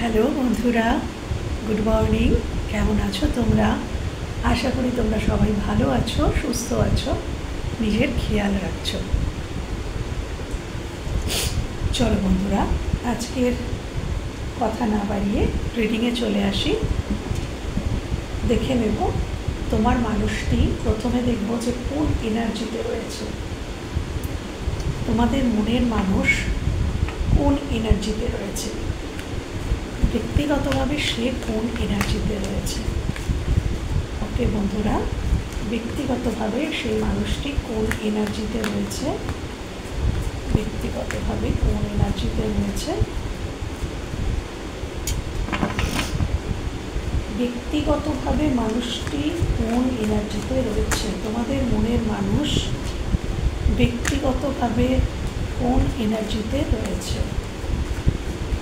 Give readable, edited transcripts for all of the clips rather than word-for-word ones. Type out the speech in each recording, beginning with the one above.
Hello বন্ধুরা, good morning. কেমন আছো তোমরা? আশা করি তোমরা সবাই ভালো আছো, সুস্থ আছো, নিজের খেয়াল রাখছো। চলো বন্ধুরা, আজকের কথা না বাড়িয়ে রিডিংয়ে চলে আসি। দেখে নেব তোমার মানুষটি, প্রথমে দেখব যে কোন এনার্জিতে রয়েছে। তোমাদের মনের মানুষ কোন এনার্জিতে রয়েছে, ব্যক্তিগতভাবে সে কোন এনার্জিতে রয়েছে। ওকে বন্ধুরা, ব্যক্তিগতভাবে সেই মানুষটি কোন এনার্জিতে রয়েছে, ব্যক্তিগতভাবে কোন এনার্জিতে রয়েছে, ব্যক্তিগতভাবে মানুষটি কোন এনার্জিতে রয়েছে। তোমাদের মনের মানুষ ব্যক্তিগতভাবে কোন এনার্জিতে রয়েছে,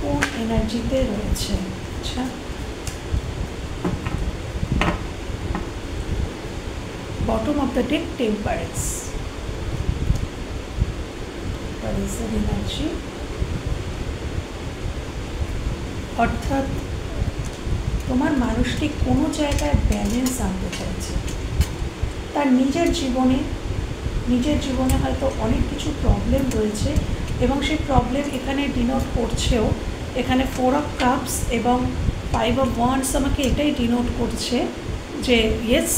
কোন এনার্জিতে রয়েছে। আচ্ছা, bottom of the deck, temperance. What is the energy? অর্থাৎ তোমার মানুষটি কোনো জায়গায় ব্যালেন্স আনতে চাইছে তার নিজের জীবনে হয়তো অনেক কিছু প্রবলেম রয়েছে এবং সেই প্রবলেম এখানে ডিনোট করছেও। এখানে 4 of Cups এবং 5 of Wands আমাকে এটাই ডিনোট করছে যে ইয়েস,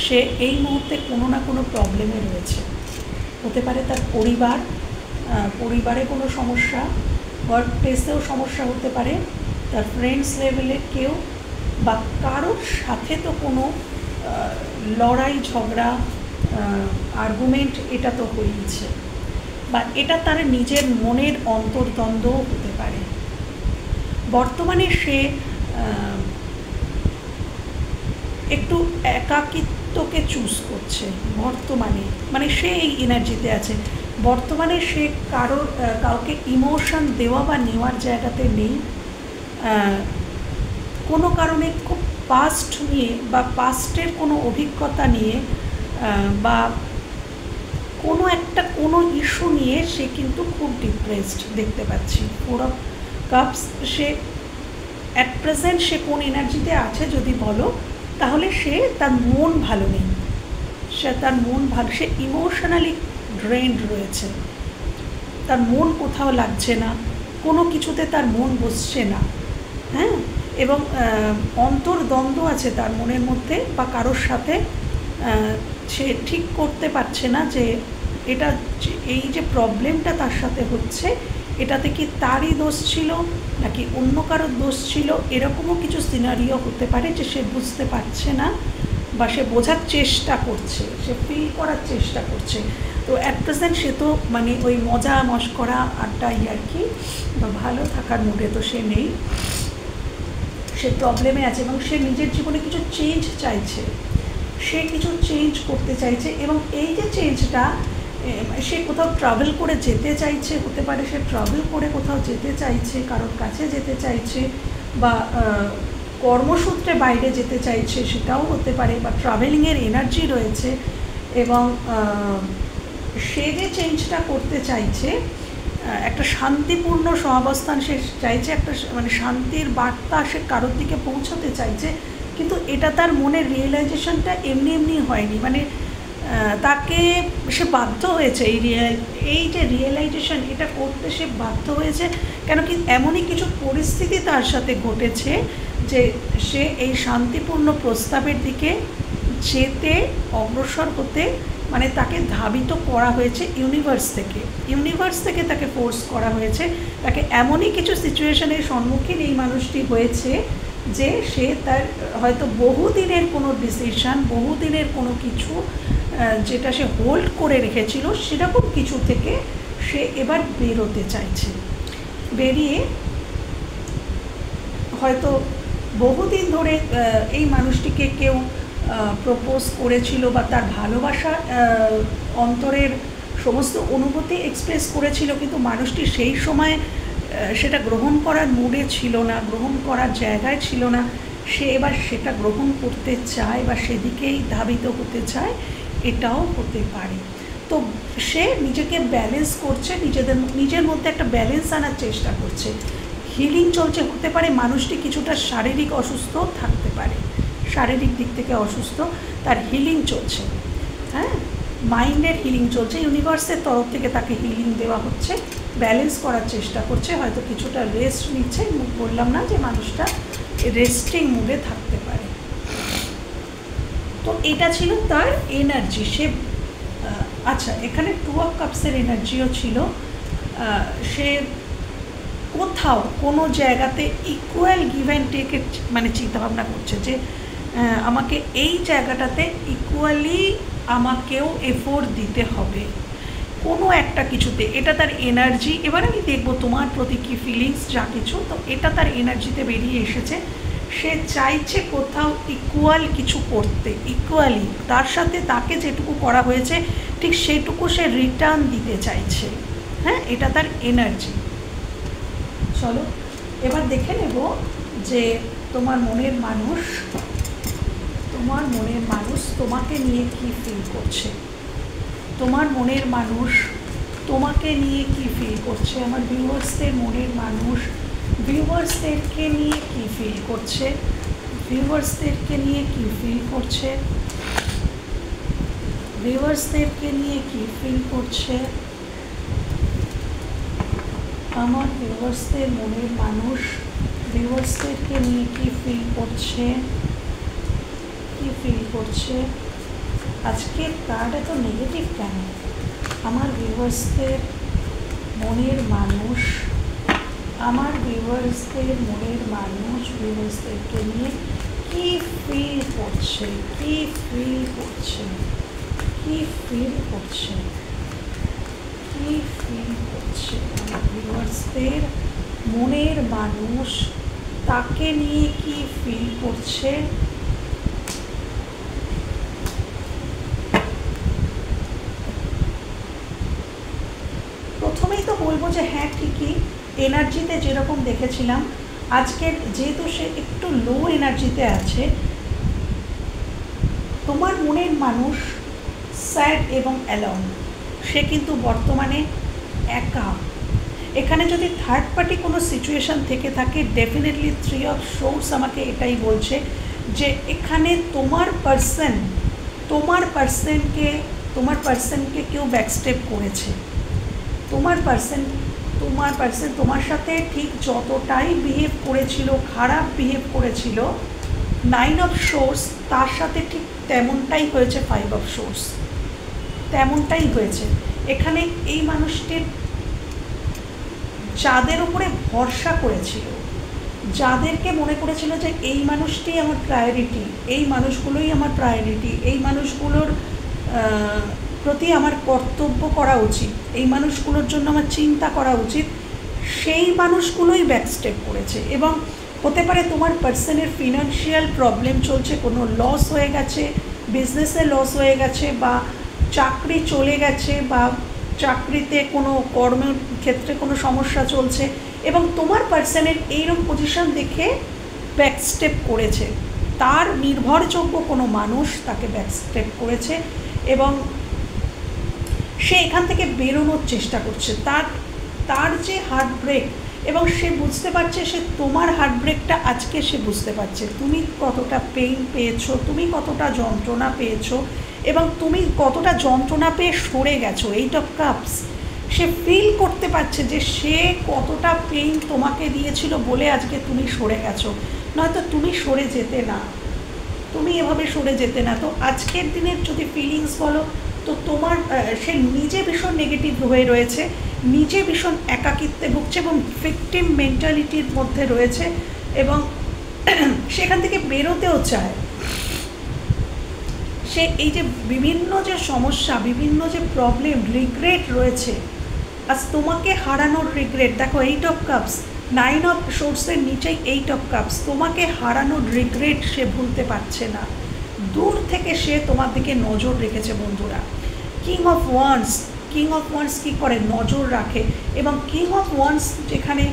সে এই মুহূর্তে কোনো না কোনো প্রবলেমে রয়েছে। হতে পারে তার পরিবারে কোনো সমস্যা, ওয়ার্ক প্লেসেও সমস্যা হতে পারে, তার ফ্রেন্ডস লেভেলে কেউ বা কারোর সাথে তো কোনো লড়াই ঝগড়া আর্গুমেন্ট এটা তো হয়েইছে, বা এটা তার নিজের মনের অন্তর্দ্বন্দ্বও হতে পারে। বর্তমানে সে একটু একাকিত্বকে চুজ করছে বর্তমানে, মানে সে এই এনার্জিতে আছে। বর্তমানে সে কাউকে ইমোশন দেওয়া বা নেওয়ার জায়গাতে নেই। কোনো কারণে খুব পাস্ট নিয়ে বা পাস্টের কোনো অভিজ্ঞতা নিয়ে বা কোনো ইস্যু নিয়ে সে কিন্তু খুব ডিপ্রেসড দেখতে পাচ্ছি। 4 of Cups, সে অ্যাট প্রেজেন্ট সে কোন এনার্জিতে আছে যদি বলো, তাহলে সে তার মন ভালো নেই, সে ইমোশনালি ড্রেনড রয়েছে, তার মন কোথাও লাগছে না, কোনো কিছুতে তার মন বসছে না। হ্যাঁ, এবং অন্তর্দ্বন্দ্ব আছে তার মনের মধ্যে, বা কারোর সাথে সে ঠিক করতে পারছে না যে এই যে প্রবলেমটা তার সাথে হচ্ছে, এটাতে কি তারই দোষ ছিল নাকি অন্য কারোর দোষ ছিল। এরকমও কিছু সিনারিও হতে পারে যে সে বুঝতে পারছে না, বা সে বোঝার চেষ্টা করছে, সে ফিল করার চেষ্টা করছে। তো অ্যাট প্রেজেন্ট সে তো মানে ওই মজা মশকরা আড্ডা ইয়ার্কি বা ভালো থাকার মুডে তো সে নেই, সে প্রবলেমে আছে এবং সে নিজের জীবনে কিছু চেঞ্জ চাইছে, সে কিছু চেঞ্জ করতে চাইছে। এবং এই যে চেঞ্জটা, সে কোথাও ট্রাভেল করে যেতে চাইছে, হতে পারে সে ট্রাভেল করে কোথাও যেতে চাইছে, কারোর কাছে যেতে চাইছে, বা কর্মসূত্রে বাইরে যেতে চাইছে, সেটাও হতে পারে, বা ট্রাভেলিংয়ের এনার্জি রয়েছে। এবং সে যে চেঞ্জটা করতে চাইছে, একটা শান্তিপূর্ণ সহাবস্থান সে চাইছে, একটা মানে শান্তির বার্তা সে কারোর দিকে পৌঁছাতে চাইছে। কিন্তু এটা তার মনের রিয়েলাইজেশনটা এমনি হয়নি, মানে তাকে সে বাধ্য হয়েছে এই যে রিয়েলাইজেশন এটা করতে সে বাধ্য হয়েছে। কেন কি এমনই কিছু পরিস্থিতি তার সাথে ঘটেছে যে সে এই শান্তিপূর্ণ প্রস্তাবের দিকে যেতে অগ্রসর হতে, মানে তাকে ধাবিত করা হয়েছে ইউনিভার্স থেকে তাকে ফোর্স করা হয়েছে। তাকে এমনই কিছু সিচুয়েশনের সম্মুখীন এই মানুষটি হয়েছে যে সে তার হয়তো বহুদিনের কোনো ডিসিশন, বহুদিনের কোনো কিছু যেটা সে হোল্ড করে রেখেছিল, সেরকম কিছু থেকে সে এবার বেরোতে চাইছে। বেরিয়ে হয়তো বহুদিন ধরে এই মানুষটিকে কেউ প্রপোজ করেছিল, বা তার ভালোবাসা অন্তরের সমস্ত অনুভূতি এক্সপ্রেস করেছিল, কিন্তু মানুষটি সেই সময় সেটা গ্রহণ করার মুডে ছিল না, গ্রহণ করার জায়গায় ছিল না। সে এবার সেটা গ্রহণ করতে চায় বা সেদিকেই ধাবিত হতে চায়, এটাও হতে পারে। তো সে নিজেকে ব্যালেন্স করছে, নিজের মধ্যে একটা ব্যালেন্স আনার চেষ্টা করছে। হিলিং চলছে, হতে পারে মানুষটি কিছুটা শারীরিক অসুস্থ থাকতে পারে, শারীরিক দিক থেকে অসুস্থ, তার হিলিং চলছে, হ্যাঁ, মাইন্ডের হিলিং চলছে, ইউনিভার্সের তরফ থেকে তাকে হিলিং দেওয়া হচ্ছে, ব্যালেন্স করার চেষ্টা করছে, হয়তো কিছুটা রেস্ট নিচ্ছে, বললাম না যে মানুষটা রেস্টিং মুডে থাকতে পারে। তো এটা ছিল তার এনার্জি। সে আচ্ছা, এখানে 2 অফ কাপসের এনার্জিও ছিল। সে কোথাও কোনো জায়গাতে ইকুয়াল গিভ অ্যান্ড টেকের মানে চিন্তাভাবনা করছে যে আমাকে এই জায়গাটাতে ইকুয়ালি আমাকেও এফোর্ট দিতে হবে কোনো একটা কিছুতে, এটা তার এনার্জি। এবার আমি দেখবো তোমার প্রতি কী ফিলিংস যা কিছু, তো এটা তার এনার্জিতে বেরিয়ে এসেছে। সে চাইছে কোথাও ইকুয়াল কিছু করতে, ইকুয়ালি তার সাথে তাকে যেটুকু করা হয়েছে ঠিক সেটুকু সে রিটার্ন দিতে চাইছে, হ্যাঁ, এটা তার এনার্জি। চলো এবার দেখে নেব যে তোমার মনের মানুষ তোমাকে নিয়ে কি ফিল করছে, তোমার মনের মানুষ তোমাকে নিয়ে কি ফিল করছে, আমার ভিউয়ার্সদের মনের মানুষ ভিউয়ার্সদেরকে নিয়ে কি ফিল করছে, ভিউয়ার্সদেরকে নিয়ে কি ফিল করছে, ভিউয়ার্সদেরকে নিয়ে কি ফিল করছে, আমার ভিউয়ার্সদের মনের মানুষ ভিউয়ার্সদেরকে নিয়ে কি ফিল করছে, কি ফিল করছে। আজকের কার্ড এত নেগেটিভ কেন? আমার ভিউয়ার্সদের মনের মানুষ, আমার ভিউয়ার্সদের মনের মানুষ ভিউয়ার্সদেরকে নিয়ে কি ফিল করছে, কি ফিল করছে, কি ফিল করছে, কি ফিল করছে। আমার ভিউয়ার্সদের মনের মানুষ তাকে নিয়ে কি ফিল করছে। প্রথমেই তো বলবো যে হ্যাঁ ঠিকই, এনার্জিতে যেরকম দেখেছিলাম আজকের যেহেতু সে একটু লো এনার্জিতে আছে, তোমার মনের মানুষ স্যাড এবং অ্যালোন, সে কিন্তু বর্তমানে একা। এখানে যদি থার্ড পার্টি কোনো সিচুয়েশান থেকে থাকে, ডেফিনেটলি 3 অফ সোর্স আমাকে এটাই বলছে যে এখানে তোমার পার্সনকে কেউ ব্যাকস্টেপ করেছে। তোমার পার্সন তোমার সাথে ঠিক যতটাই বিহেভ করেছিল, খারাপ বিহেভ করেছিল 9 অফ সোর্স, তার সাথে ঠিক তেমনটাই হয়েছে 5 অফ সোর্স, তেমনটাই হয়েছে। এখানে এই মানুষটির যাদের উপরে ভরসা করেছিল, যাদেরকে মনে করেছিল যে এই মানুষটি আমার প্রায়োরিটি, এই মানুষগুলোই আমার প্রায়োরিটি, এই মানুষগুলোর প্রতি আমার কর্তব্য করা উচিত, এই মানুষগুলোর জন্য আমার চিন্তা করা উচিত, সেই মানুষগুলোই ব্যাকস্টেপ করেছে। এবং হতে পারে তোমার পার্সনের ফিনান্সিয়াল প্রবলেম চলছে, কোনো লস হয়ে গেছে, বিজনেসে লস হয়ে গেছে, বা চাকরি চলে গেছে, বা চাকরিতে কোনো কর্মের ক্ষেত্রে কোনো সমস্যা চলছে, এবং তোমার পার্সনের এইরকম পজিশন দেখে ব্যাকস্টেপ করেছে। তার নির্ভরযোগ্য কোনো মানুষ তাকে ব্যাকস্টেপ করেছে এবং সে এখান থেকে বেরোনোর চেষ্টা করছে। তার যে হার্ট ব্রেক, এবং সে বুঝতে পারছে, সে তোমার হার্ট ব্রেকটা আজকে সে বুঝতে পারছে, তুমি কতটা পেইন পেয়েছো, তুমি কতটা যন্ত্রণা পেয়েছো, এবং তুমি কতটা যন্ত্রণা পেয়ে সরে গেছো। 8 অফ কাপস, সে ফিল করতে পারছে যে সে কতটা পেইন তোমাকে দিয়েছিল বলে আজকে তুমি সরে গেছো, নয়তো তুমি সরে যেতে না, তুমি এভাবে সরে যেতে না। তো আজকের দিনের যদি ফিলিংস বলো, তো তোমার সে নিজে ভীষণ নেগেটিভ হয়ে রয়েছে, নিজে ভীষণ একাকিত্বে ভুগছে এবং ভিকটিম মেন্টালিটির মধ্যে রয়েছে, এবং সেখান থেকে বেরোতেও চায়। সে এই যে বিভিন্ন যে সমস্যা, বিভিন্ন যে প্রবলেম, রিগ্রেট রয়েছে, আজ তোমাকে হারানোর রিগ্রেট, দেখো 8 অফ কাপস, 9 অফ সোর্সের নিচেই 8 অফ কাপস, তোমাকে হারানোর রিগ্রেট সে ভুলতে পারছে না। দূর থেকে সে তোমার দিকে নজর রেখেছে বন্ধুরা। কিং অফ ওয়ান্স কী করে, নজর রাখে, এবং কিং অফ ওয়ান্স যেখানে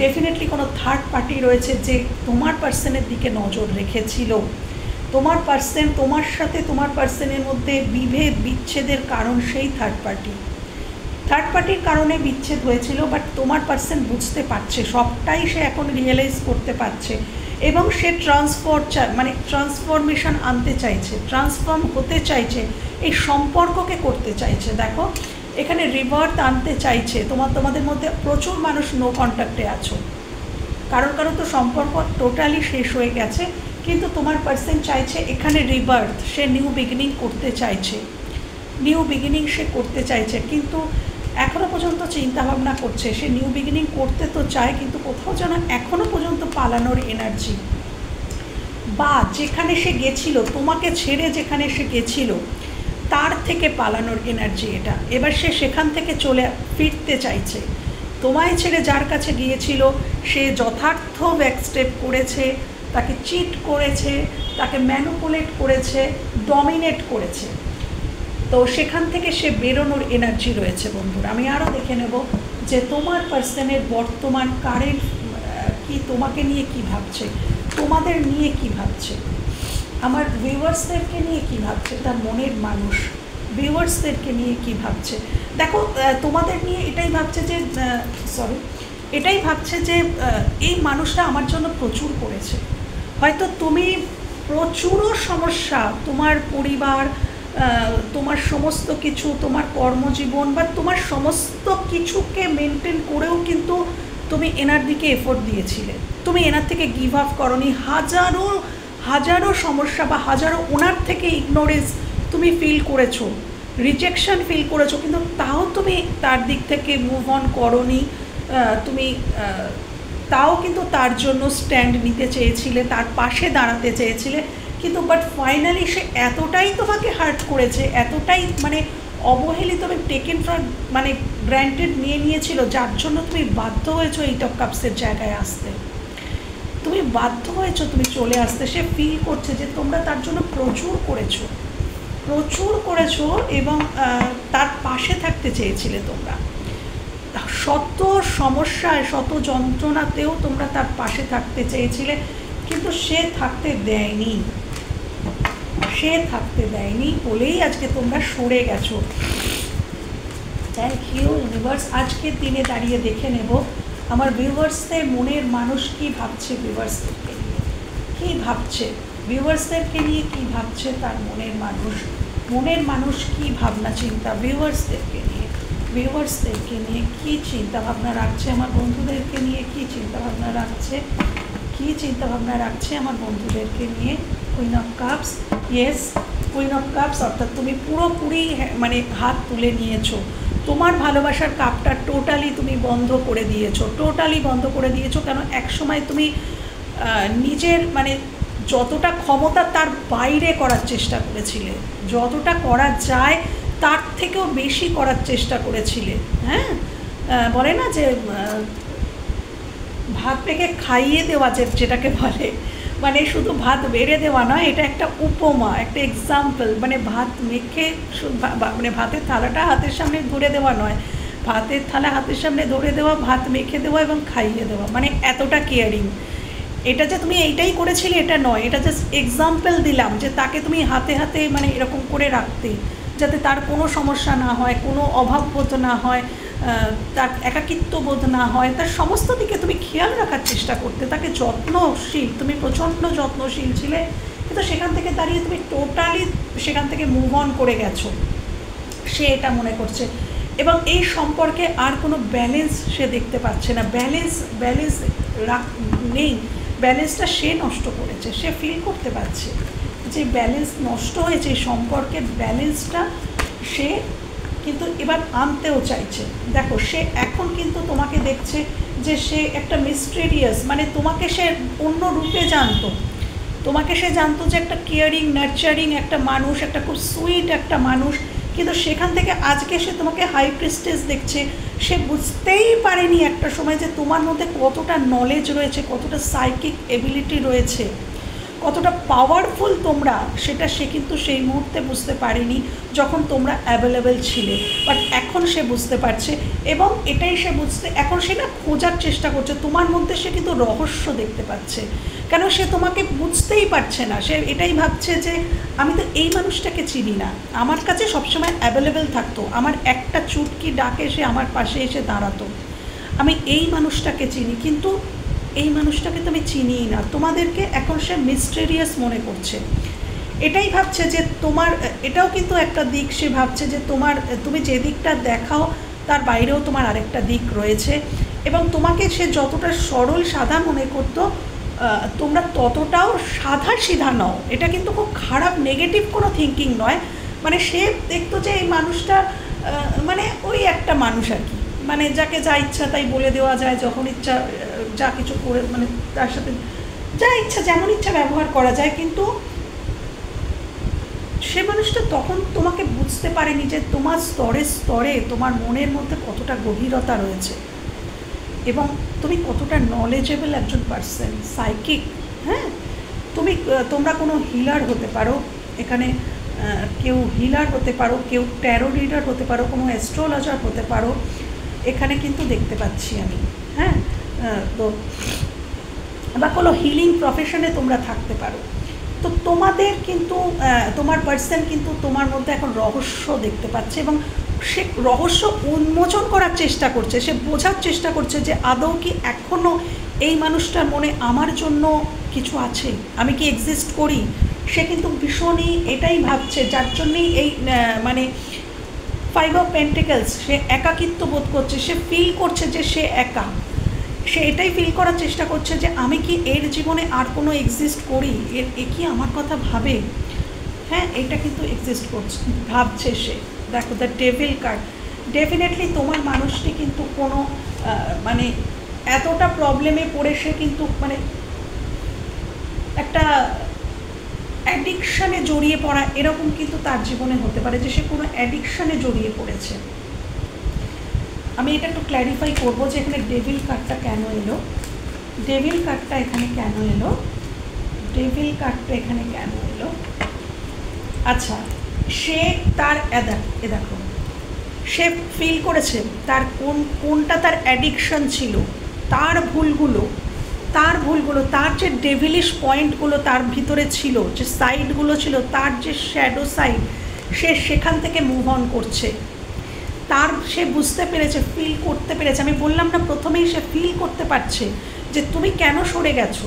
ডেফিনেটলি কোনো থার্ড পার্টি রয়েছে যে তোমার পার্সনের দিকে নজর রেখেছিল। তোমার পার্সন, তোমার সাথে তোমার পার্সনের মধ্যে বিভেদ বিচ্ছেদের কারণ সেই থার্ড পার্টি। থার্ড পার্টির কারণে বিচ্ছেদ হয়েছিল, বাট তোমার পার্সন বুঝতে পারছে, সবটাই সে এখন রিয়েলাইজ করতে পারছে এবং সে ট্রান্সফরমেশন আনতে চাইছে, ট্রান্সফর্ম হতে চাইছে, এই সম্পর্ককে করতে চাইছে। দেখো এখানে রিভার্থ আনতে চাইছে। তোমাদের মধ্যে প্রচুর মানুষ নো কন্ট্যাক্টে আছো, কারো তো সম্পর্ক টোটালি শেষ হয়ে গেছে, কিন্তু তোমার পার্সন চাইছে এখানে রিবার্থ, সে নিউ বিগিনিং করতে চাইছে, নিউ বিগিনিং সে করতে চাইছে, কিন্তু এখনও পর্যন্ত চিন্তাভাবনা করছে। সে নিউ বিগিনিং করতে তো চায়, কিন্তু কোথাও যেন এখনও পর্যন্ত পালানোর এনার্জি, বা যেখানে সে গেছিল, তোমাকে ছেড়ে যেখানে সে গেছিল তার থেকে পালানোর এনার্জি এটা। এবার সে সেখান থেকে ফিরতে চাইছে। তোমায় ছেড়ে যার কাছে গিয়েছিল সে যথার্থ ব্যাকস্টেপ করেছে, তাকে চিট করেছে, তাকে ম্যানুপুলেট করেছে, ডমিনেট করেছে। তো সেখান থেকে সে বেরোনোর এনার্জি রয়েছে বন্ধুরা। আমি আরও দেখে নেব যে তোমার পার্সনের বর্তমান কারেন্ট কি, তোমাকে নিয়ে কি ভাবছে, তোমাদের নিয়ে কি ভাবছে, আমার ভিউয়ার্সদেরকে নিয়ে কি ভাবছে, তার মনের মানুষ ভিউয়ার্সদেরকে নিয়ে কি ভাবছে। দেখো তোমাদের নিয়ে এটাই ভাবছে যে এটাই ভাবছে যে এই মানুষটা আমার জন্য প্রচুর করেছে। হয়তো তুমি প্রচুরও সমস্যা, তোমার পরিবার, তোমার সমস্ত কিছু, তোমার কর্মজীবন বা তোমার সমস্ত কিছুকে মেনটেন করেও কিন্তু তুমি এনার দিকে এফোর্ট দিয়েছিলে, তুমি এনার থেকে গিভ আপ করনি। হাজারো সমস্যা বা হাজারো ওনার থেকে ইগনোরেন্স তুমি ফিল করেছো, রিজেকশন ফিল করেছো, কিন্তু তাও তুমি তার দিক থেকে মুভ অন করনি। তুমি তাও কিন্তু তার জন্য স্ট্যান্ড নিতে চেয়েছিলে, তার পাশে দাঁড়াতে চেয়েছিলে, কিন্তু বাট ফাইনালি সে এতটাই তোমাকে হার্ট করেছে, এতটাই মানে অবহেলিত, তুমি টেকেন ফর মানে গ্র্যান্টেড নিয়েছিল, যার জন্য তুমি বাধ্য হয়েছো এইট অফ কাপসের জায়গায় আসতে, তুমি বাধ্য হয়েছো তুমি চলে আসতে। সে ফিল করছে যে তোমরা তার জন্য প্রচুর করেছো এবং তার পাশে থাকতে চেয়েছিলে তোমরা, শত সমস্যায় শত যন্ত্রণাতেও তোমরা তার পাশে থাকতে চেয়েছিলে, কিন্তু সে থাকতে দেয়নি বলেই আজকে তোমরা সরে গেছো। Thank you universe. আজকের দিনে দাঁড়িয়ে দেখে নেব আমার ভিউয়ার্সদের মনের মানুষ কী ভাবছে, ভিউয়ার্সদেরকে নিয়ে কী ভাবছে, ভিউয়ার্সদেরকে নিয়ে কী ভাবছে তার মনের মানুষ কী ভাবনা চিন্তা ভিউয়ার্সদেরকে নিয়ে কী চিন্তা ভাবনা রাখছে, আমার বন্ধুদেরকে নিয়ে কী চিন্তা ভাবনা রাখছে আমার বন্ধুদেরকে নিয়ে। Queen of cups, yes queen of cups, অর্থাৎ তুমি পুরোপুরি মানে হাত তুলে নিয়েছো, তোমার ভালোবাসার কাপটা টোটালি তুমি বন্ধ করে দিয়েছো। কেন একসময় তুমি নিজের মানে যতটা ক্ষমতা তার বাইরে করার চেষ্টা করেছিলে, যতটা করা যায় তার থেকেও বেশি করার চেষ্টা করেছিলে। হ্যাঁ, বলে না যে ভাত মেখে খাইয়ে দেওয়া, যেটাকে বলে, মানে শুধু ভাত বেড়ে দেওয়া নয়, এটা একটা উপমা, একটা এক্সাম্পল। মানে ভাত মেখে মানে ভাতের থালাটা হাতের সামনে ধরে দেওয়া নয়, ভাতের থালা হাতের সামনে ধরে দেওয়া, ভাত মেখে দেওয়া এবং খাইয়ে দেওয়া, মানে এতটা কেয়ারিং। এটা যে তুমি এইটাই করেছিলে এটা নয়, এটা জাস্ট এক্সাম্পল দিলাম যে তাকে তুমি হাতে মানে এরকম করে রাখতে, যাতে তার কোনো সমস্যা না হয়, কোনো অভাববোধ না হয়, তার একাকিত্ব বোধ না হয়, তার সমস্ত দিকে তুমি খেয়াল রাখার চেষ্টা করতে, তাকে যত্নশীল, তুমি প্রচণ্ড যত্নশীল ছিলে, কিন্তু সেখান থেকে দাঁড়িয়ে তুমি টোটালি সেখান থেকে মুভ অন করে গেছো, সে এটা মনে করছে। এবং এই সম্পর্কে আর কোনো ব্যালেন্স সে দেখতে পাচ্ছে না, ব্যালেন্স নেই, ব্যালেন্সটা সে নষ্ট করেছে, সে ফিল করতে পারছে যে ব্যালেন্স নষ্ট হয়েছে, এই সম্পর্কের ব্যালেন্সটা সে কিন্তু এবার আনতেও চাইছে। দেখো সে এখন কিন্তু তোমাকে দেখছে যে সে একটা মিস্টেরিয়াস, মানে তোমাকে সে অন্য রূপে জানতো, যে একটা কেয়ারিং নার্চারিং একটা মানুষ, একটা খুব সুইট একটা মানুষ, কিন্তু সেখান থেকে আজকে সে তোমাকে হাই প্রিস্টেস দেখছে। সে বুঝতেই পারেনি একটা সময় যে তোমার মধ্যে কতটা নলেজ রয়েছে, কতটা সাইকিক এবিলিটি রয়েছে, কতটা পাওয়ারফুল তোমরা, সেটা সে কিন্তু সেই মুহূর্তে বুঝতে পারেনি যখন তোমরা অ্যাভেলেবেল ছিলে। বাট এখন এখন সে বুঝতে পারছে, এবং এটাই সে এখন সে না খোঁজার চেষ্টা করছে তোমার মধ্যে। সে কিন্তু রহস্য দেখতে পাচ্ছে, কেন সে তোমাকে বুঝতেই পারছে না। সে এটাই ভাবছে যে আমি তো এই মানুষটাকে চিনি না, আমার কাছে সবসময় অ্যাভেলেবেল থাকতো, আমার একটা চুটকি ডাকে সে আমার পাশে এসে দাঁড়াতো, আমি এই মানুষটাকে চিনি, কিন্তু এই মানুষটাকে তো আমি চিনিই না। তোমাদেরকে এখন সে মিস্টেরিয়াস মনে করছে, এটাই ভাবছে যে তোমার, এটাও কিন্তু একটা দিক। সে ভাবছে যে তুমি যে দিকটা দেখাও তার বাইরেও তোমার আরেকটা দিক রয়েছে, এবং তোমাকে সে যতটা সরল সাদা মনে করতো, তোমরা ততটাও সাদা সিধা নও। এটা কিন্তু খুব খারাপ নেগেটিভ কোনো থিঙ্কিং নয়। মানে সে দেখতো যে এই মানুষটা মানে ওই একটা মানুষ আর কি, মানে যাকে যা ইচ্ছা তাই বলে দেওয়া যায়, যখন ইচ্ছা যা কিছু করে, মানে তার সাথে যা ইচ্ছা যেমন ইচ্ছা ব্যবহার করা যায়। কিন্তু সে মানুষটা তখন তোমাকে বুঝতে পারেনি যে তোমার স্তরে স্তরে তোমার মনের মধ্যে কতটা গভীরতা রয়েছে, এবং তুমি কতটা নলেজেবল একজন পার্সন, সাইকিক। হ্যাঁ, তোমরা কোনো হিলার হতে পারো, এখানে কেউ হিলার হতে পারো, কেউ ট্যারো রিডার হতে পারো, কোনো অ্যাস্ট্রোলজার হতে পারো, এখানে কিন্তু দেখতে পাচ্ছি আমি। হ্যাঁ, তো বা কোনো হিলিং প্রফেশনে তোমরা থাকতে পারো। তো তোমাদের কিন্তু তোমার পার্সন কিন্তু তোমার মধ্যে এখন রহস্য দেখতে পাচ্ছে, এবং সে রহস্য উন্মোচন করার চেষ্টা করছে। সে বোঝার চেষ্টা করছে যে আদৌ কি এখনও এই মানুষটার মনে আমার জন্য কিছু আছে, আমি কি এক্সিস্ট করি। সে কিন্তু ভীষণই এটাই ভাবছে, যার জন্যেই এই মানে 5 অফ পেন্টিকলস, সে একাকিত্ব বোধ করছে, সে ফিল করছে যে সে একা। সে এটাই ফিল করার চেষ্টা করছে যে আমি কি এর জীবনে আর কোনো এক্সিস্ট করি, এ কি আমার কথা ভাবে। হ্যাঁ, এটা কিন্তু এক্সিস্ট করছে, ভাবছে সে। দেখো দ্য ডেভিল কার্ড, ডেফিনেটলি তোমার মানুষটি কিন্তু কোনো মানে এতটা প্রবলেমে পড়ে সে কিন্তু মানে একটা অ্যাডিকশানে জড়িয়ে পড়া, এরকম কিন্তু তার জীবনে হতে পারে যে সে কোনো অ্যাডিকশানে জড়িয়ে পড়েছে। আমি এটা একটু ক্ল্যারিফাই করবো যে এখানে ডেভিল কার্ডটা কেন এলো, ডেভিল কার্ডটা এখানে কেন এলো, ডেভিল কার্ডটা এখানে কেন এলো। আচ্ছা, সে তার দেখো সে ফিল করেছে তার কোনটা তার অ্যাডিকশন ছিল, তার ভুলগুলো, তার যে ডেভিলিশ পয়েন্টগুলো তার ভিতরে ছিল, যে সাইডগুলো ছিল, তার যে শ্যাডো সাইড, সে সেখান থেকে মুভ অন করছে। সে বুঝতে পেরেছে, ফিল করতে পেরেছে। আমি বললাম না প্রথমেই, সে ফিল করতে পারছে যে তুমি কেন সরে গেছো,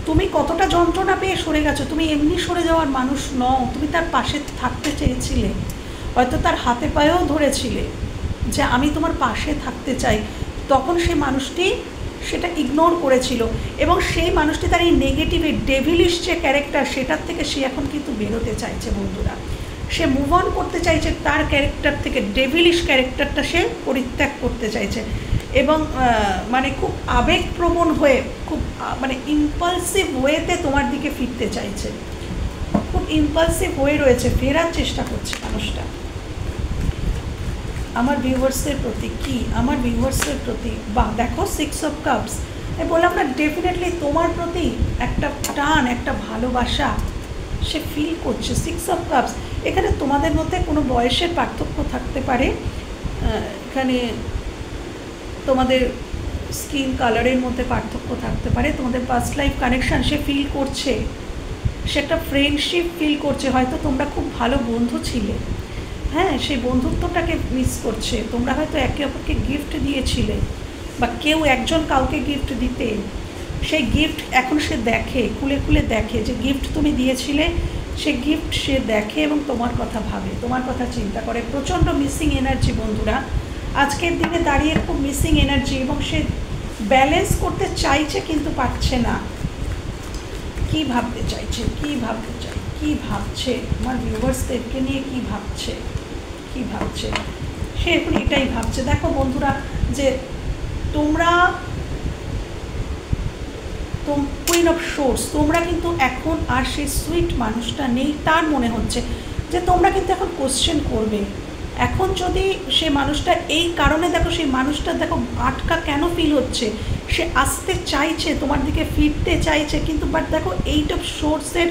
তুমি কতটা যন্ত্রণা পেয়ে সরে গেছো। তুমি এমনি সরে যাওয়ার মানুষ নও, তুমি তার পাশে থাকতে চেয়েছিলে, হয়তো তার হাতে পায়েও ধরেছিলে যে আমি তোমার পাশে থাকতে চাই। তখন সে মানুষটি সেটা ইগনোর করেছিল, এবং সেই মানুষটি তার এই নেগেটিভ ডেভিলিশ যে ক্যারেক্টার, সেটার থেকে সে এখন কিন্তু বেরোতে চাইছে বন্ধুরা। সে মুভ অন করতে চাইছে তার ক্যারেক্টার থেকে, ডেভিলিশ ক্যারেক্টারটা সে পরিত্যাগ করতে চাইছে, এবং মানে খুব আবেগপ্রবণ হয়ে, খুব মানে ইম্পালসিভ ওয়েতে তোমার দিকে ফিরতে চাইছে, খুব ইম্পালসিভ হয়ে রয়েছে, ফেরার চেষ্টা করছে মানুষটা। আমার ভিউয়ার্সদের প্রতি কি, আমার ভিউয়ার্সদের প্রতি বা দেখো 6 অফ কাপস, বললাম না ডেফিনেটলি তোমার প্রতি একটা টান, একটা ভালোবাসা সে ফিল করছে। 6 অফ কাপস, এখানে তোমাদের মধ্যে কোনো বয়সের পার্থক্য থাকতে পারে, এখানে তোমাদের স্কিন কালারের মধ্যে পার্থক্য থাকতে পারে, তোমাদের পাস্ট লাইফ কানেকশান সে ফিল করছে, সে একটা ফ্রেন্ডশিপ ফিল করছে, হয়তো তোমরা খুব ভালো বন্ধু ছিলে। হ্যাঁ, সেই বন্ধুত্বটাকে মিস করছে। তোমরা হয়তো একে অপরকে গিফট দিয়েছিলে, বা কেউ একজন কাউকে গিফট দিতে, সেই গিফট এখন সে দেখে, খুলে খুলে দেখে যে গিফট তুমি দিয়েছিলে, সে গিফট সে দেখে এবং তোমার কথা ভাবে, তোমার কথা চিন্তা করে। প্রচণ্ড মিসিং এনার্জি বন্ধুরা, আজকের দিনে দাঁড়িয়ে খুব মিসিং এনার্জি, এবং সে ব্যালেন্স করতে চাইছে কিন্তু পারছে না। কি ভাবতে চাইছে, কি ভাবছে আমার ভিউয়ার্সদেরকে নিয়ে, কি ভাবছে সে এখন এটাই ভাবছে। দেখো বন্ধুরা, যে তোমরা কুইন অফ সোর্স, তোমরা কিন্তু এখন আর সেই সুইট মানুষটা নেই, তার মনে হচ্ছে যে তোমরা কিন্তু এখন কোশ্চেন করবে। এখন যদি সে মানুষটা এই কারণে, দেখো সেই মানুষটা দেখো আটকা কেন ফিল হচ্ছে, সে আসতে চাইছে, তোমার দিকে ফিরতে চাইছে, কিন্তু বাট দেখো 8 অফ সোর্সের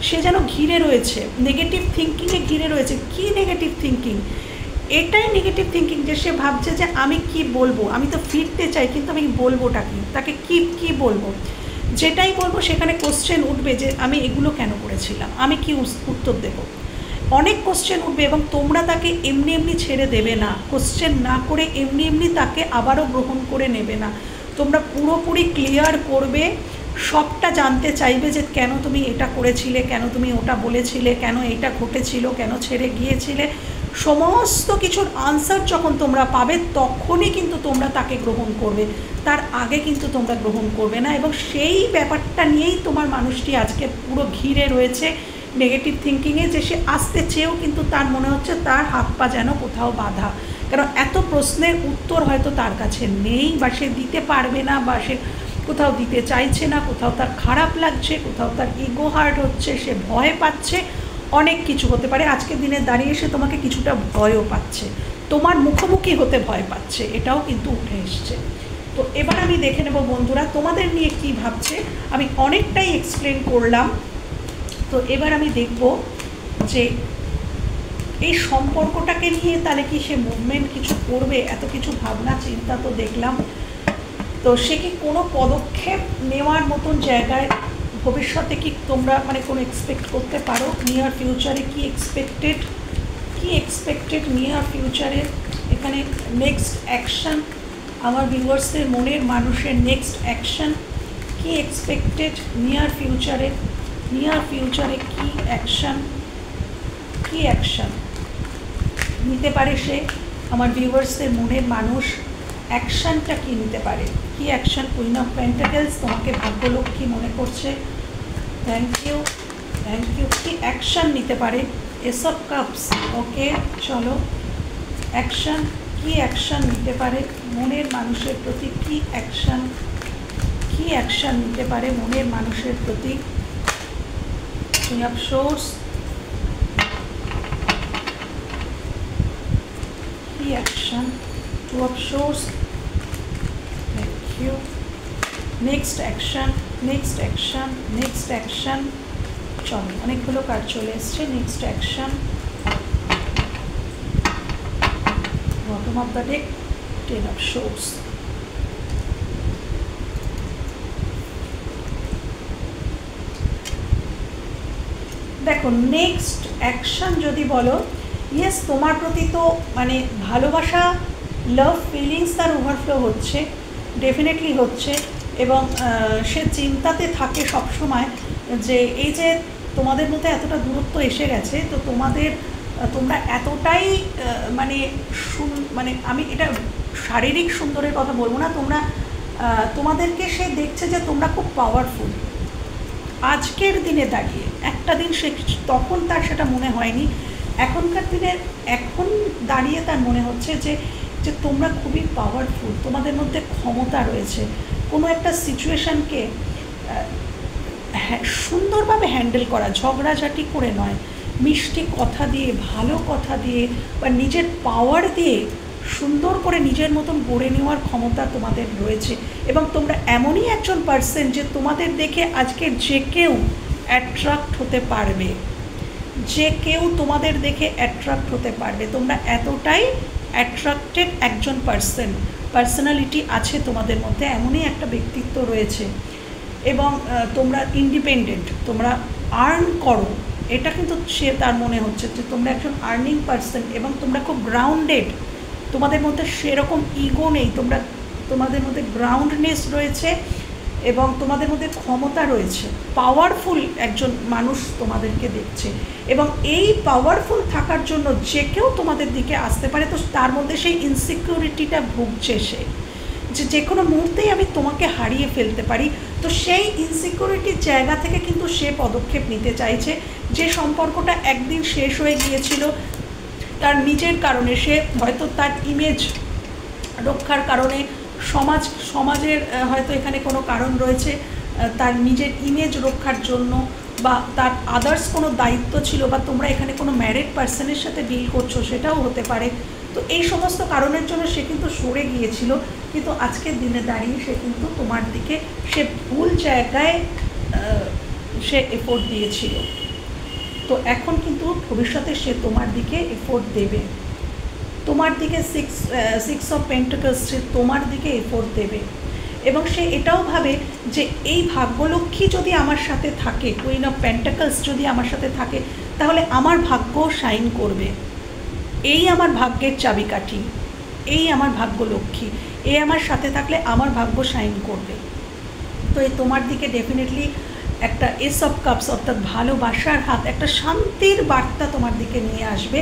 সে যেন ঘিরে রয়েছে, নেগেটিভ থিঙ্কিংয়ে ঘিরে রয়েছে। কি নেগেটিভ থিঙ্কিং? এটাই নেগেটিভ থিঙ্কিং, যে সে ভাবছে যে আমি কি বলবো, আমি তো ফিরতে চাই কিন্তু আমি বলবোটা কি, তাকে কি বলবো। যেটাই বলবো সেখানে কোশ্চেন উঠবে যে আমি এগুলো কেন করেছিলাম, আমি কি উত্তর দেব, অনেক কোশ্চেন উঠবে। এবং তোমরা তাকে এমনি এমনি ছেড়ে দেবে না, কোশ্চেন না করে এমনি এমনি তাকে আবারও গ্রহণ করে নেবে না। তোমরা পুরোপুরি ক্লিয়ার করবে, সবটা জানতে চাইবে যে কেন তুমি এটা করেছিলে, কেন তুমি ওটা বলেছিলে, কেন এটা ঘটেছিল, কেন ছেড়ে গিয়েছিলে। সমস্ত কিছুর আনসার যখন তোমরা পাবে তখনই কিন্তু তোমরা তাকে গ্রহণ করবে, তার আগে কিন্তু তোমরা গ্রহণ করবে না। এবং সেই ব্যাপারটা নিয়েই তোমার মানুষটি আজকে পুরো ঘিরে রয়েছে নেগেটিভ থিঙ্কিংয়ে, যে সে আসতে চেয়েও কিন্তু তার মনে হচ্ছে তার হাত পা যেন কোথাও বাঁধা, কারণ এত প্রশ্নের উত্তর হয়তো তার কাছে নেই, বা সে দিতে পারবে না, বা সে কোথাও দিতে চাইছে না, কোথাও তার খারাপ লাগছে, কোথাও তার ইগো হার্ট হচ্ছে, সে ভয় পাচ্ছে, অনেক কিছু হতে পারে। আজকের দিনে দাঁড়িয়ে সে তোমাকে কিছুটা ভয়ও পাচ্ছে, তোমার মুখোমুখি হতে ভয় পাচ্ছে, এটাও কিন্তু উঠে এসছে। তো এবার আমি দেখে নেব বন্ধুরা তোমাদের নিয়ে কি ভাবছে। আমি অনেকটাই এক্সপ্লেন করলাম, তো এবার আমি দেখব যে এই সম্পর্কটাকে নিয়ে তাহলে কি সে মুভমেন্ট কিছু করবে। এত কিছু ভাবনা চিন্তা তো দেখলাম, তো সে কি কোনো পদক্ষেপ নেওয়ার মতন জায়গায় ভবিষ্যতে কি তোমরা মানে কোনো এক্সপেক্ট করতে পারো নিয়ার ফিউচারে? কি এক্সপেক্টেড নিয়ার ফিউচারে? এখানে নেক্সট অ্যাকশান, আমার ভিউয়ার্সদের মনের মানুষের নেক্সট অ্যাকশান কি এক্সপেক্টেড নিয়ার ফিউচারে? কি অ্যাকশান নিতে পারে সে, আমার ভিউয়ার্সদের মনের মানুষ অ্যাকশানটা কি নিতে পারে? কি অ্যাকশান? কুইন অফ পেন্টাকেলস, তোমাকে ভাগ্যলক্ষ্মী মনে করছে, থ্যাংক ইউ। কি অ্যাকশান নিতে পারে? এস অফ কাপস, ওকে চলো অ্যাকশান, কি অ্যাকশান নিতে পারে মনের মানুষের প্রতি? কি অ্যাকশান নিতে পারে মনের মানুষের প্রতি? কুইন অফ সোর্স, কি action? Two of swords, thank you. Next action, চলো অনেকগুলো কার্ড চলে এসছে। Next action, bottom of the deck, ten of swords. দেখো নেক্সট অ্যাকশান যদি বলো, ইয়েস তোমার প্রতি তো মানে ভালোবাসা, লাভ ফিলিংস তার ওভারফ্লো হচ্ছে, ডেফিনেটলি হচ্ছে। এবং সে চিন্তাতে থাকে সবসময় যে এই যে তোমাদের মধ্যে এতটা দূরত্ব এসে গেছে, তো তোমরা এতটাই মানে আমি এটা শারীরিক সুন্দরের কথা বলবো না, তোমাদেরকে সে দেখছে যে তোমরা খুব পাওয়ারফুল। আজকের দিনে দাঁড়িয়ে একটা দিন সে তখন তার সেটা মনে হয়নি, এখনকার দিনে এখন দাঁড়িয়ে তার মনে হচ্ছে যে তোমরা খুবই পাওয়ারফুল, তোমাদের মধ্যে ক্ষমতা রয়েছে কোনো একটা সিচুয়েশানকে সুন্দরভাবে হ্যান্ডেল করা, ঝগড়াঝাটি করে নয়, মিষ্টি কথা দিয়ে, ভালো কথা দিয়ে, বা নিজের পাওয়ার দিয়ে সুন্দর করে নিজের মতন গড়ে নেওয়ার ক্ষমতা তোমাদের রয়েছে। এবং তোমরা এমনই একজন পার্সন যে তোমাদের দেখে আজকে যে কেউ অ্যাট্রাক্ট হতে পারবে, তোমরা এতটাই অ্যাট্রাক্টেড একজন পার্সোনালিটি আছে তোমাদের মধ্যে, এমনই একটা ব্যক্তিত্ব রয়েছে। এবং তোমরা ইন্ডিপেন্ডেন্ট, তোমরা আর্ন করো, এটা কিন্তু সে তার মনে হচ্ছে যে তোমরা একজন আর্নিং পার্সন, এবং তোমরা খুব গ্রাউন্ডেড, তোমাদের মধ্যে সেরকম ইগো নেই, তোমাদের মধ্যে গ্রাউন্ডনেস রয়েছে, এবং তোমাদের মধ্যে ক্ষমতা রয়েছে, পাওয়ারফুল একজন মানুষ তোমাদেরকে দেখছে। এবং এই পাওয়ারফুল থাকার জন্য যে কেউ তোমাদের দিকে আসতে পারে, তো তার মধ্যে সেই ইনসিকিউরিটিটা ভুগছে সে, যে কোনো মুহূর্তেই আমি তোমাকে হারিয়ে ফেলতে পারি। তো সেই ইনসিকিউরিটির জায়গা থেকে কিন্তু সে পদক্ষেপ নিতে চাইছে। যে সম্পর্কটা একদিন শেষ হয়ে গিয়েছিল তার নিজের কারণে, সে হয়তো তার ইমেজ রক্ষার কারণে, সমাজের হয়তো এখানে কোনো কারণ রয়েছে, তার নিজের ইমেজ রক্ষার জন্য, বা তার আদার্স কোনো দায়িত্ব ছিল, বা তোমরা এখানে কোনো ম্যারিড পার্সনের সাথে ডিল করছো সেটাও হতে পারে। তো এই সমস্ত কারণের জন্য সে কিন্তু সরে গিয়েছিল, কিন্তু আজকের দিনে দাঁড়িয়ে সে কিন্তু তোমার দিকে, সে ভুল জায়গায় সে এফোর্ট দিয়েছিল, তো এখন কিন্তু ভবিষ্যতে সে তোমার দিকে এফোর্ট দেবে। তোমার দিকে সিক্স অফ পেন্টাকলস, সে তোমার দিকে এফোর্ট দেবে এবং সে এটাও ভাবে যে এই ভাগ্যলক্ষ্মী যদি আমার সাথে থাকে, কুইন অফ পেন্টাকলস যদি আমার সাথে থাকে, তাহলে আমার ভাগ্য শাইন করবে। এই আমার ভাগ্যের চাবিকাঠি, এই আমার ভাগ্যলক্ষ্মী, এ আমার সাথে থাকলে আমার ভাগ্য শাইন করবে। তো এই তোমার দিকে ডেফিনেটলি একটা এস অফ কাপস অর্থাৎ ভালোবাসার হাত, একটা শান্তির বার্তা তোমার দিকে নিয়ে আসবে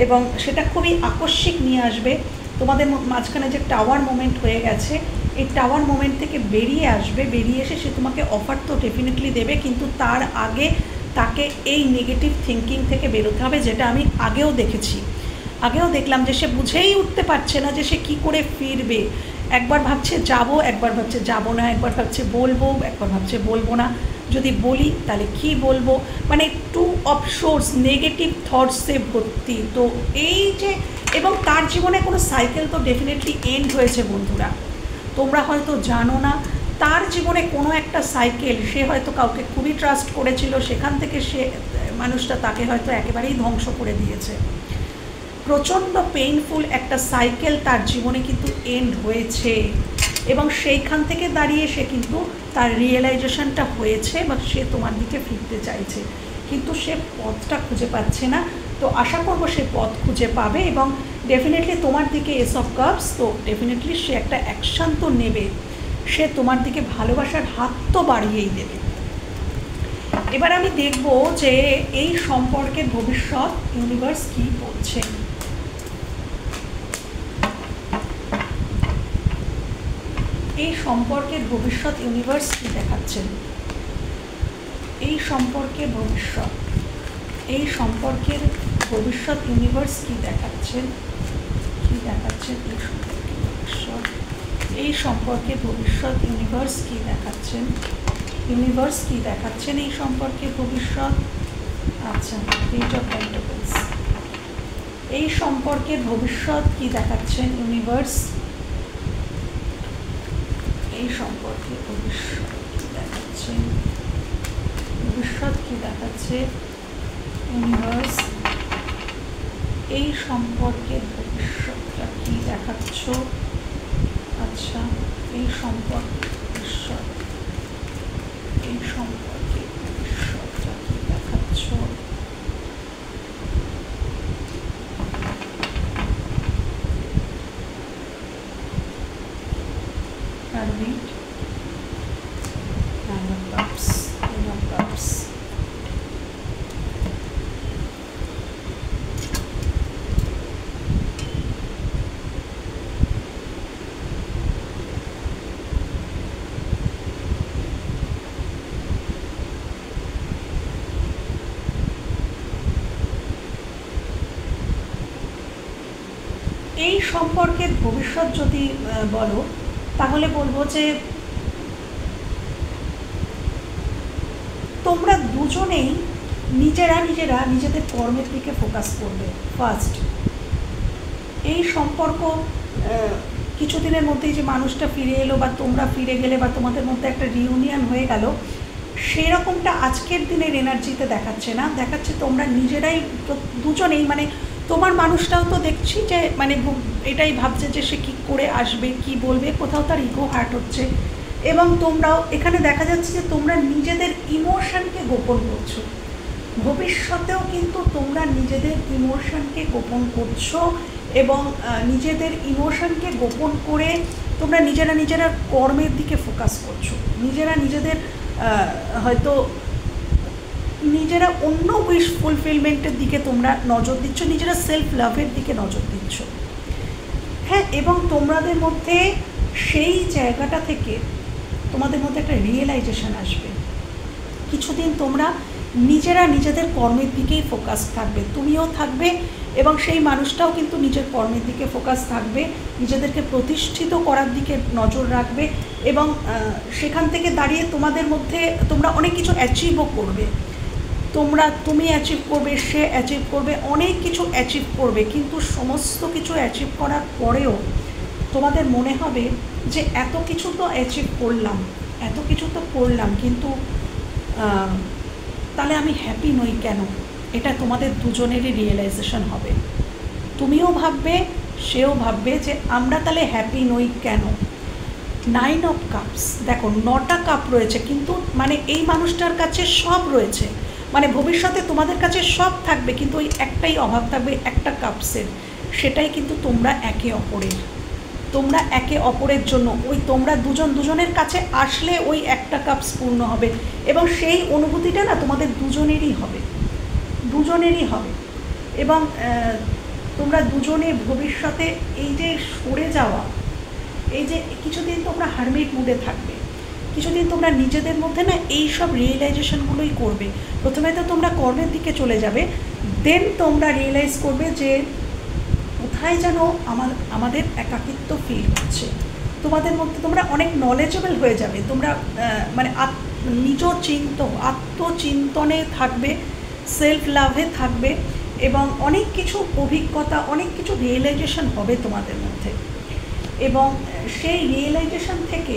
এবং সেটা খুবই আকস্মিক নিয়ে আসবে। তোমাদের মাঝখানে যে টাওয়ার মোমেন্ট হয়ে গেছে, এই টাওয়ার মোমেন্ট থেকে বেরিয়ে আসবে, বেরিয়ে এসে সে তোমাকে অফার তো ডেফিনেটলি দেবে, কিন্তু তার আগে তাকে এই নেগেটিভ থিঙ্কিং থেকে বেরোতে হবে, যেটা আমি আগেও দেখলাম যে সে বুঝেই উঠতে পারছে না যে সে কী করে ফিরবে। একবার ভাবছে যাবো, একবার ভাবছে যাবো না, একবার ভাবছে বলবো, একবার ভাবছে বলবো না, যদি বলি তাহলে কি বলবো, মানে টু অফ সোর্স নেগেটিভ থটসে ভর্তি। তো এই যে, এবং তার জীবনে কোনো সাইকেল তো ডেফিনেটলি এন্ড হয়েছে বন্ধুরা, তোমরা হয়তো জানো না। তার জীবনে কোনো একটা সাইকেল, সে হয়তো কাউকে খুবই ট্রাস্ট করেছিল, সেখান থেকে সে মানুষটা তাকে হয়তো একেবারেই ধ্বংস করে দিয়েছে। প্রচণ্ড পেইনফুল একটা সাইকেল তার জীবনে কিন্তু এন্ড হয়েছে এবং সেইখান থেকে দাঁড়িয়ে সে কিন্তু তার রিয়েলাইজেশনটা হয়েছে বা সে তোমার দিকে ফিরতে চাইছে, কিন্তু সে পথটা খুঁজে পাচ্ছে না। তো আশা করবো সে পথ খুঁজে পাবে এবং ডেফিনেটলি তোমার দিকে এস অফ কাপস, তো ডেফিনেটলি সে একটা অ্যাকশান তো নেবে, সে তোমার দিকে ভালোবাসার হাত তো বাড়িয়েই দেবে। এবার আমি দেখব যে এই সম্পর্কের ভবিষ্যৎ ইউনিভার্স কী বলছে। এই সম্পর্কের ভবিষ্যৎ ইউনিভার্স কী দেখাচ্ছেন, এই সম্পর্কের ভবিষ্যৎ, এই সম্পর্কের ভবিষ্যৎ ইউনিভার্স কী দেখাচ্ছেন, কী দেখাচ্ছেন এই সম্পর্কের ভবিষ্যৎ ইউনিভার্স কী দেখাচ্ছেন, ইউনিভার্স কী দেখাচ্ছেন এই সম্পর্কের ভবিষ্যৎ। আচ্ছা, পেজ অফ পেন্টাকলস, এই সম্পর্কের ভবিষ্যৎ কী দেখাচ্ছেন ইউনিভার্স, এই সম্পর্কে ভবিষ্যৎ কী দেখাচ্ছে, ভবিষ্যৎ কী দেখাচ্ছে ইউনিভার্স, এই সম্পর্কের ভবিষ্যৎটা কী দেখাচ্ছ। আচ্ছা, এই সম্পর্কে ভবিষ্যৎ, এই সম্পর্কে ভবিষ্যৎটা কী দেখাচ্ছ। Hermit, Nine of Cups, Ten of Cups. এই সম্পর্কের ভবিষ্যৎ যদি বলো, তাহলে বলবো যে তোমরা দুজনেই নিজেরা নিজেদের কর্মের দিকে ফোকাস করবে ফার্স্ট। এই সম্পর্ক কিছুদিনের মধ্যেই যে মানুষটা ফিরে এলো বা তোমরা ফিরে গেলে বা তোমাদের মধ্যে একটা রিউনিয়ন হয়ে গেল, সেরকমটা আজকের দিনের এনার্জিতে দেখাচ্ছে না, দেখাচ্ছে তোমরা নিজেরাই দুজনেই, মানে তোমার মানুষটাও তো দেখছি যে মানে এটাই ভাবছে যে সে কী করে আসবে, কি বলবে, কোথাও তার ইগো হার্ট হচ্ছে, এবং তোমরাও এখানে দেখা যাচ্ছে যে তোমরা নিজেদের ইমোশনকে গোপন করছো। ভবিষ্যতেও কিন্তু তোমরা নিজেদের ইমোশনকে গোপন করছো এবং নিজেদের ইমোশনকে গোপন করে তোমরা নিজেরা কর্মের দিকে ফোকাস করছো, নিজেদের হয়তো নিজেরা অন্য উইশ ফুলফিলমেন্টের দিকে তোমরা নজর দিচ্ছ, নিজেরা সেলফ লাভের দিকে নজর দিচ্ছ। হ্যাঁ, এবং তোমাদের মধ্যে সেই জায়গাটা থেকে তোমাদের মধ্যে একটা রিয়েলাইজেশন আসবে। কিছুদিন তোমরা নিজেদের কর্মের দিকেই ফোকাস থাকবে, তুমিও থাকবে এবং সেই মানুষটাও কিন্তু নিজের কর্মের দিকে ফোকাস থাকবে, নিজেদেরকে প্রতিষ্ঠিত করার দিকে নজর রাখবে এবং সেখান থেকে দাঁড়িয়ে তোমাদের মধ্যে তোমরা অনেক কিছু অ্যাচিভও করবে। তুমি অ্যাচিভ করবে, সে অ্যাচিভ করবে, অনেক কিছু অ্যাচিভ করবে, কিন্তু সমস্ত কিছু অ্যাচিভ করার পরেও তোমাদের মনে হবে যে এত কিছু তো অ্যাচিভ করলাম, এত কিছু তো করলাম, কিন্তু তাহলে আমি হ্যাপি নই কেন। এটা তোমাদের দুজনেরই রিয়েলাইজেশন হবে। তুমিও ভাববে, সেও ভাববে যে আমরা তাহলে হ্যাপি নই কেন। 9 অফ কাপস, দেখো 9টা কাপ রয়েছে, কিন্তু মানে এই মানুষটার কাছে সব রয়েছে, মানে ভবিষ্যতে তোমাদের কাছে সব থাকবে, কিন্তু ওই একটাই অভাব থাকবে, একটা কাপসের, সেটাই কিন্তু তোমরা একে অপরের, তোমরা একে অপরের জন্য, ওই তোমরা দুজন দুজনের কাছে আসলে ওই একটা কাপস পূর্ণ হবে, এবং সেই অনুভূতিটা না তোমাদের দুজনেরই হবে, দুজনেরই হবে। এবং তোমরা দুজনে ভবিষ্যতে এই যে সরে যাওয়া, এই যে কিছুদিন তোমরা হারমিট মুডে থাকবে, কিছুদিন তোমরা নিজেদের মধ্যে না এই সব রিয়েলাইজেশনগুলোই করবে। প্রথমে তো তোমরা কর্মের দিকে চলে যাবে, দেন তোমরা রিয়েলাইজ করবে যে কোথায় যেন আমাদের একাকিত্ব ফিল হচ্ছে। তোমাদের মধ্যে তোমরা অনেক নলেজেবল হয়ে যাবে, তোমরা মানে আত্মচিন্তনে থাকবে, সেলফ লাভে থাকবে, এবং অনেক কিছু অভিজ্ঞতা, অনেক কিছু রিয়েলাইজেশন হবে তোমাদের মধ্যে। এবং সেই রিয়েলাইজেশন থেকে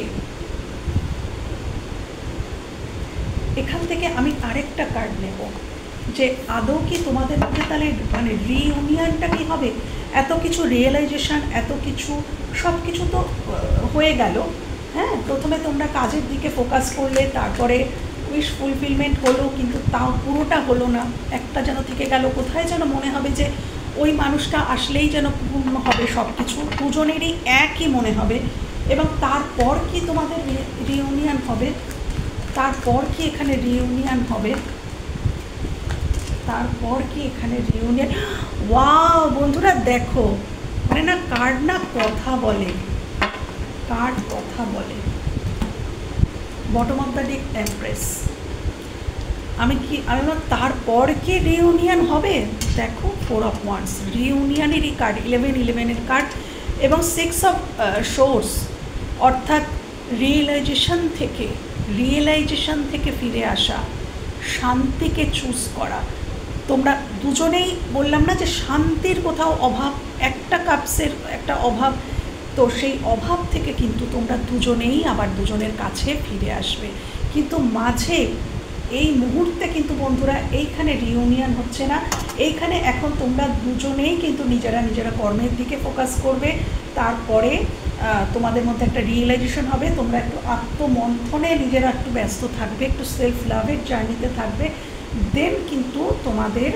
এখান থেকে আমি আরেকটা কার্ড নেব, যে আদৌ কি তোমাদের মধ্যে তাহলে মানে রিইউনিয়নটা কি হবে। এত কিছু রিয়েলাইজেশন, এত কিছু সব কিছু তো হয়ে গেল, হ্যাঁ, প্রথমে তোমরা কাজের দিকে ফোকাস করলে, তারপরে উইশ ফুলফিলমেন্ট হলো, কিন্তু তাও পুরোটা হলো না, একটা যেন থেকে গেল, কোথায় যেন মনে হবে যে ওই মানুষটা আসলেই যেন পূর্ণ হবে সব কিছু, দুজনেরই একই মনে হবে। এবং তারপর কি তোমাদের রিইউনিয়ন হবে, তারপর কি এখানে রিইউনিয়ন হবে, তারপর কি এখানে রিইউনিয়ন। ওয়াও বন্ধুরা দেখো, মানে না কার্ড না কথা বলে, কার্ড কথা বলে। Bottom of the day empress, আমি তারপর কি রিইউনিয়ন হবে। দেখো 4 অফ ওয়ান্স, রিইউনিয়নেরই কার্ড, 11 কার্ড, এবং 6 অফ সোর্স, অর্থাৎ রিয়েলাইজেশন থেকে ফিরে আসা, শান্তিকে চুজ করা। তোমরা দুজনেই বললাম না যে শান্তির কোথাও অভাব, একটা কাপসের একটা অভাব, তো সেই অভাব থেকে কিন্তু তোমরা দুজনেই আবার দুজনের কাছে ফিরে আসবে। কিন্তু মাঝে এই মুহূর্তে কিন্তু বন্ধুরা এইখানে রিইউনিয়ন হচ্ছে না, এইখানে এখন তোমরা দুজনেই কিন্তু নিজেরা কর্মের দিকে ফোকাস করবে, তারপরে তোমাদের মধ্যে একটা রিয়েলাইজেশন হবে, তোমরা একটু আত্মমন্থনে নিজেরা একটু ব্যস্ত থাকবে, একটু সেলফ লাভের জার্নিতে থাকবে, দেন কিন্তু তোমাদের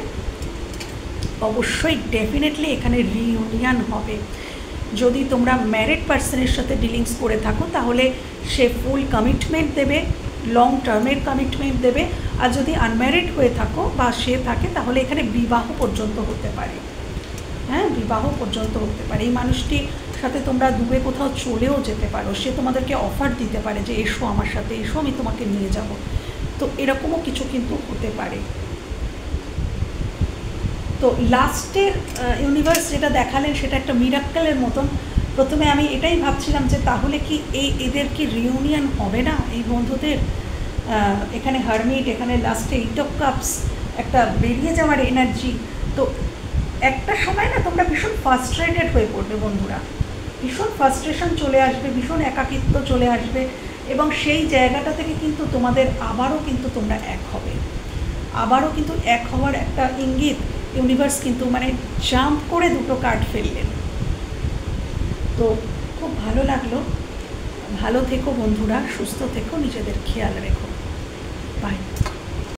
অবশ্যই ডেফিনেটলি এখানে রিইউনিয়ন হবে। যদি তোমরা ম্যারিড পার্সনের সাথে ডিলিংস করে থাকো তাহলে সে ফুল কমিটমেন্ট দেবে, লং টার্মের কমিটমেন্ট দেবে, আর যদি আনম্যারিড হয়ে থাকো বা সে থাকে তাহলে এখানে বিবাহ পর্যন্ত হতে পারে, হ্যাঁ, বিবাহ পর্যন্ত হতে পারে। এই মানুষটির সাথে তোমরা দূরে কোথাও চলেও যেতে পারো, সে তোমাদেরকে অফার দিতে পারে যে এসো আমার সাথে, এসো আমি তোমাকে নিয়ে যাব, তো এরকমও কিছু কিন্তু হতে পারে। তো লাস্টের ইউনিভার্স যেটা দেখালেন সেটা একটা মিরাক্কেলের মতন। প্রথমে আমি এটাই ভাবছিলাম যে তাহলে কি এদের কি রিইউনিয়ন হবে না এই বন্ধুদের। এখানে হারমিট, এখানে লাস্টে 8 অফ কাপস, একটা বেরিয়ে যাওয়ার এনার্জি। তো একটা সময় না তোমরা ভীষণ ফার্স্ট্রেটেড হয়ে পড়বে বন্ধুরা, ভীষণ ফার্স্ট্রেশন চলে আসবে, ভীষণ একাকিত্ব চলে আসবে, এবং সেই জায়গাটা থেকে কিন্তু তোমাদের আবারও কিন্তু তোমরা এক হবে, আবারও কিন্তু এক হওয়ার একটা ইঙ্গিত ইউনিভার্স কিন্তু মানে জাম্প করে দুটো কার্ড ফেললেন। তো খুব ভালো লাগলো, ভালো থেকো বন্ধুরা, সুস্থ থেকো, নিজেদের খেয়াল রেখো।